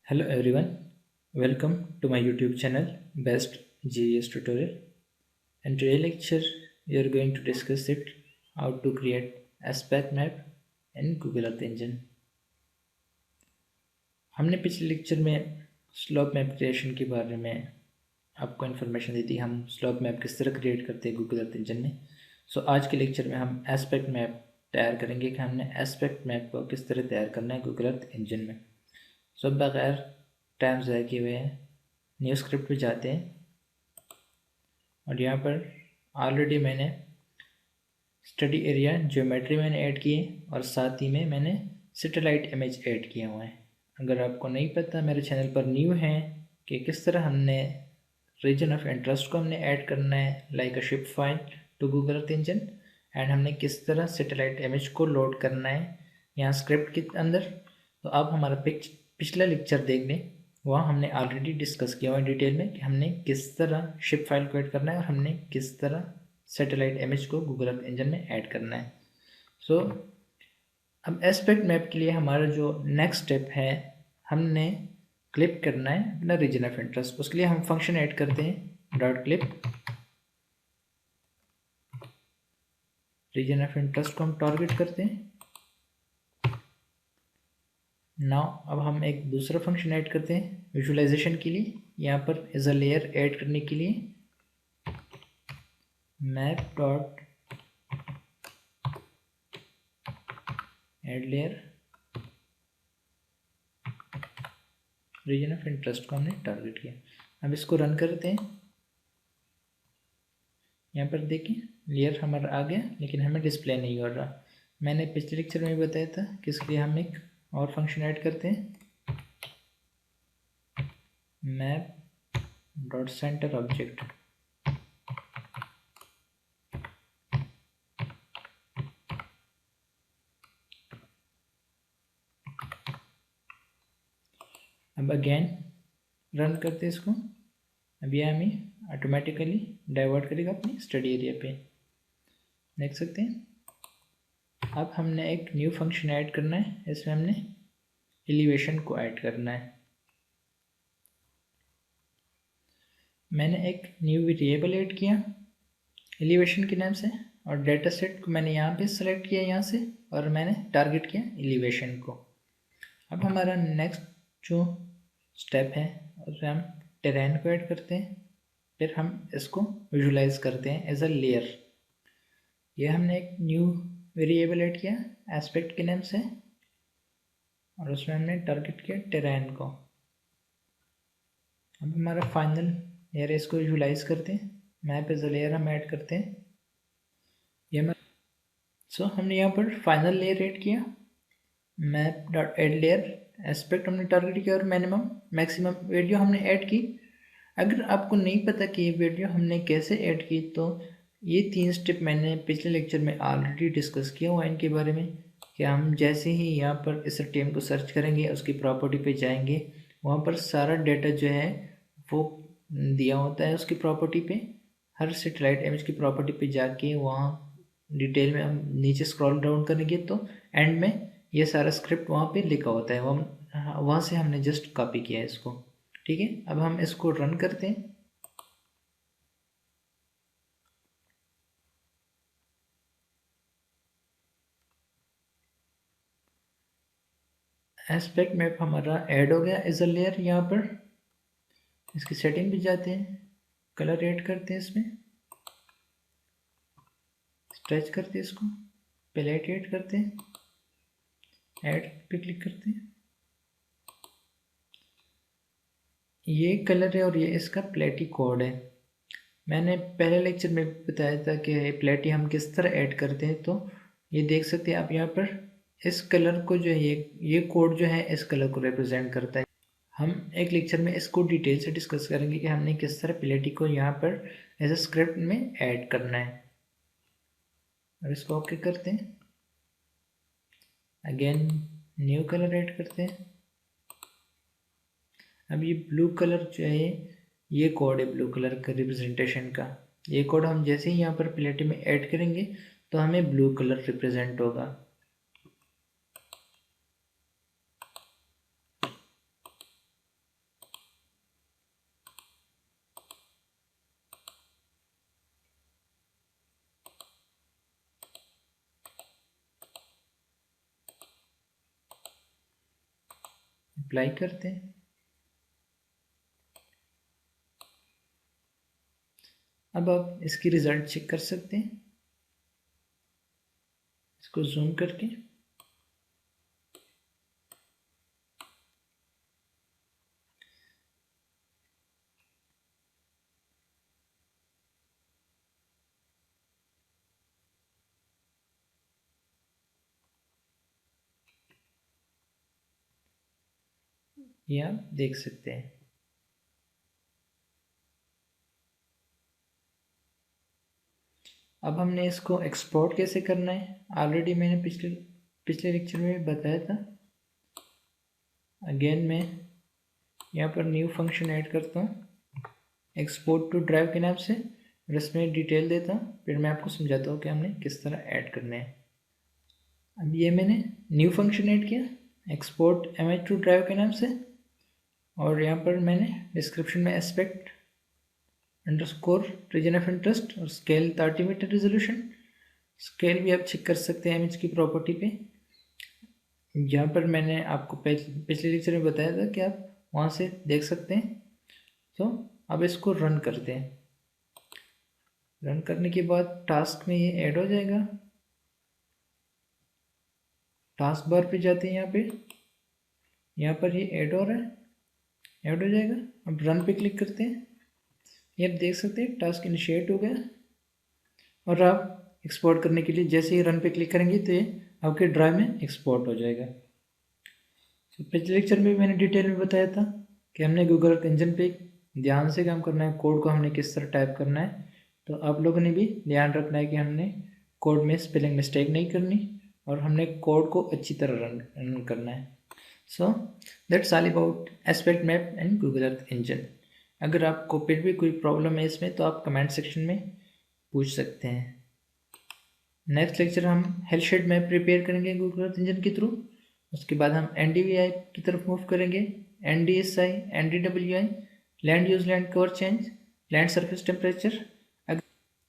Hello everyone, welcome to my YouTube channel Best GES Tutorial. In today's lecture, we are going to discuss it how to create aspect map in Google Earth Engine. हमने पिछले lecture में slope map creation के बारे में आपको information दी थी, हम slope map किस तरह क्रिएट करते हैं गूगल अर्थ इंजन में। सो आज के लेक्चर में हम एस्पेक्ट मैप तैयार करेंगे कि हमने एस्पेक्ट मैप को किस तरह तैयार करना है गूगल अर्थ इंजन में। सो बगैर टाइम ज़ाया किए हुए हैं न्यू स्क्रिप्ट पे जाते हैं और यहाँ पर ऑलरेडी मैंने स्टडी एरिया ज्योमेट्री मैंने ऐड किए और साथ ही में मैंने सैटेलाइट इमेज ऐड किए हुए हैं। अगर आपको नहीं पता, मेरे चैनल पर न्यू है कि किस तरह हमने रीजन ऑफ इंटरेस्ट को हमने ऐड करना है like a shape file to Google Earth Engine, and हमने किस तरह सैटेलाइट इमेज को लोड करना है यहाँ स्क्रिप्ट के अंदर, तो आप हमारा पिछला लेक्चर देख लें। वहाँ हमने ऑलरेडी डिस्कस किया हुआ है डिटेल में कि हमने किस तरह शिप फाइल को ऐड करना है और हमने किस तरह सैटेलाइट इमेज को गूगल अर्थ इंजन में ऐड करना है। सो अब एस्पेक्ट मैप के लिए हमारा जो नेक्स्ट स्टेप है, हमने क्लिप करना है अपना रीजन ऑफ इंटरेस्ट। उसके लिए हम फंक्शन ऐड करते हैं dot clip. Region of interest को हम टारगेट करते हैं। नाउ अब हम एक दूसरा फंक्शन ऐड करते हैं विजुअलाइजेशन के लिए। यहाँ पर एज अ लेयर ऐड करने के लिए map dot add layer, region of interest को हमने टारगेट किया। अब इसको रन करते हैं। यहाँ पर देखिए लेयर हमारा आ गया, लेकिन हमें डिस्प्ले नहीं हो रहा। मैंने पिछले लेक्चर में भी बताया था कि इसके लिए हम एक और फंक्शन ऐड करते हैं मैप डॉट सेंटर ऑब्जेक्ट। अब अगेन रन करते हैं इसको। अब यह हमें ऑटोमेटिकली डाइवर्ट करेगा अपनी स्टडी एरिया पे, देख सकते हैं। अब हमने एक न्यू फंक्शन ऐड करना है, इसमें हमने एलिवेशन को ऐड करना है। मैंने एक न्यू वेरिएबल ऐड किया एलिवेशन के नाम से, और डेटा सेट को मैंने यहाँ पे सेलेक्ट किया यहाँ से, और मैंने टारगेट किया एलिवेशन को। अब हमारा नेक्स्ट जो स्टेप है उसमें हम टेरेन को ऐड करते हैं, फिर हम इसको विजुलाइज करते हैं एज अ लेयर। ये हमने एक न्यू वेरिएबल ऐड किया एस्पेक्ट के नाम से, और उसमें हमने टारगेट किया टेरेन को। अब हमारा फाइनल लेयर है, इसको विजुलाइज करते हैं। मैप एज अ लेयर हम ऐड करते हैं ये सो हमने यहाँ पर फाइनल लेयर ऐड किया map dot add layer, aspect हमने टारगेट किया और मिनिमम मैक्सिमम वीडियो हमने ऐड की। अगर आपको नहीं पता कि ये वीडियो हमने कैसे ऐड की, तो ये 3 स्टेप मैंने पिछले लेक्चर में ऑलरेडी डिस्कस किया हुआ है इनके बारे में। कि हम जैसे ही यहाँ पर इस टीम को सर्च करेंगे, उसकी प्रॉपर्टी पे जाएंगे, वहाँ पर सारा डेटा जो है वो दिया होता है उसकी प्रॉपर्टी पे। हर सैटेलाइट इमेज की प्रॉपर्टी पे जाके वहाँ डिटेल में हम नीचे स्क्रॉल डाउन करेंगे तो एंड में ये सारा स्क्रिप्ट वहाँ पे लिखा होता है। वहाँ से हमने जस्ट कॉपी किया है इसको। ठीक है, अब हम इसको रन करते हैं। एस्पेक्ट मैप हमारा ऐड हो गया एज अ लेयर। यहाँ पर इसकी सेटिंग भी जाते हैं, कलर ऐड करते हैं, इसमें स्ट्रेच करते हैं, इसको पैलेट ऐड करते हैं, ऐड पे क्लिक करते हैं। ये कलर है और ये इसका प्लेटी कोड है। मैंने पहले लेक्चर में बताया था कि प्लेटी हम किस तरह ऐड करते हैं। तो ये देख सकते हैं आप यहाँ पर इस कलर को जो है ये कोड जो है इस कलर को रिप्रेजेंट करता है। हम एक लेक्चर में इसको डिटेल से डिस्कस करेंगे कि हमने किस तरह प्लेटी को यहाँ पर एज ए स्क्रिप्ट में ऐड करना है। और इसको ओके करते हैं। अगेन न्यू कलर ऐड करते हैं। अब ये ब्लू कलर जो है ये कोड है ब्लू कलर का रिप्रेजेंटेशन का। ये कोड हम जैसे ही यहाँ पर प्लेटी में ऐड करेंगे तो हमें ब्लू कलर रिप्रेजेंट होगा। अप्लाई करते हैं। अब आप इसकी रिज़ल्ट चेक कर सकते हैं इसको जूम करके। ये आप देख सकते हैं। अब हमने इसको एक्सपोर्ट कैसे करना है, ऑलरेडी मैंने पिछले लेक्चर में भी बताया था। अगेन मैं यहाँ पर न्यू फंक्शन ऐड करता हूँ एक्सपोर्ट टू ड्राइव के नाम से, और इसमें डिटेल देता हूँ, फिर मैं आपको समझाता हूँ कि हमने किस तरह ऐड करना है। अब ये मैंने न्यू फंक्शन ऐड किया एक्सपोर्ट इमेज टू ड्राइव के नाम से, और यहाँ पर मैंने डिस्क्रिप्शन में aspect underscore region of interest और स्केल 30 मीटर रेजोल्यूशन। स्केल भी आप चेक कर सकते हैं इमेज की प्रॉपर्टी पे। यहाँ पर मैंने आपको पिछले लेक्चर में बताया था कि आप वहाँ से देख सकते हैं। तो अब इसको रन करते हैं। रन करने के बाद टास्क में ये ऐड हो जाएगा। टास्क बार पे जाते हैं, यहाँ पर ये ऐड हो रहा है, ऐड हो जाएगा। अब रन पे क्लिक करते हैं, ये आप देख सकते हैं टास्क इनिशिएट हो गया। और आप एक्सपोर्ट करने के लिए जैसे ही रन पे क्लिक करेंगे तो ये आपके ड्राइव में एक्सपोर्ट हो जाएगा। तो पिछले लेक्चर में भी मैंने डिटेल में बताया था कि हमने गूगल अर्थ इंजन पे ध्यान से काम करना है, कोड को हमने किस तरह टाइप करना है। तो आप लोगों ने भी ध्यान रखना है कि हमने कोड में स्पेलिंग मिस्टेक नहीं करनी और हमने कोड को अच्छी तरह रन करना है। So that's all about aspect map and Google Earth engine. अगर आपको फिर भी कोई प्रॉब्लम है इसमें तो आप कमेंट सेक्शन में पूछ सकते हैं। नेक्स्ट लेक्चर हम हेल्थ शेड मैप प्रिपेयर करेंगे गूगल अर्थ इंजन के थ्रू। उसके बाद हम NDVI की तरफ मूव करेंगे, NDSI, NDWI, land use land cover change, land surface temperature.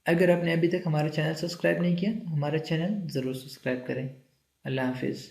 अगर आपने अभी तक हमारा चैनल सब्सक्राइब नहीं किया तो हमारा चैनल ज़रूर सब्सक्राइब करें। अल्लाह हाफिज़।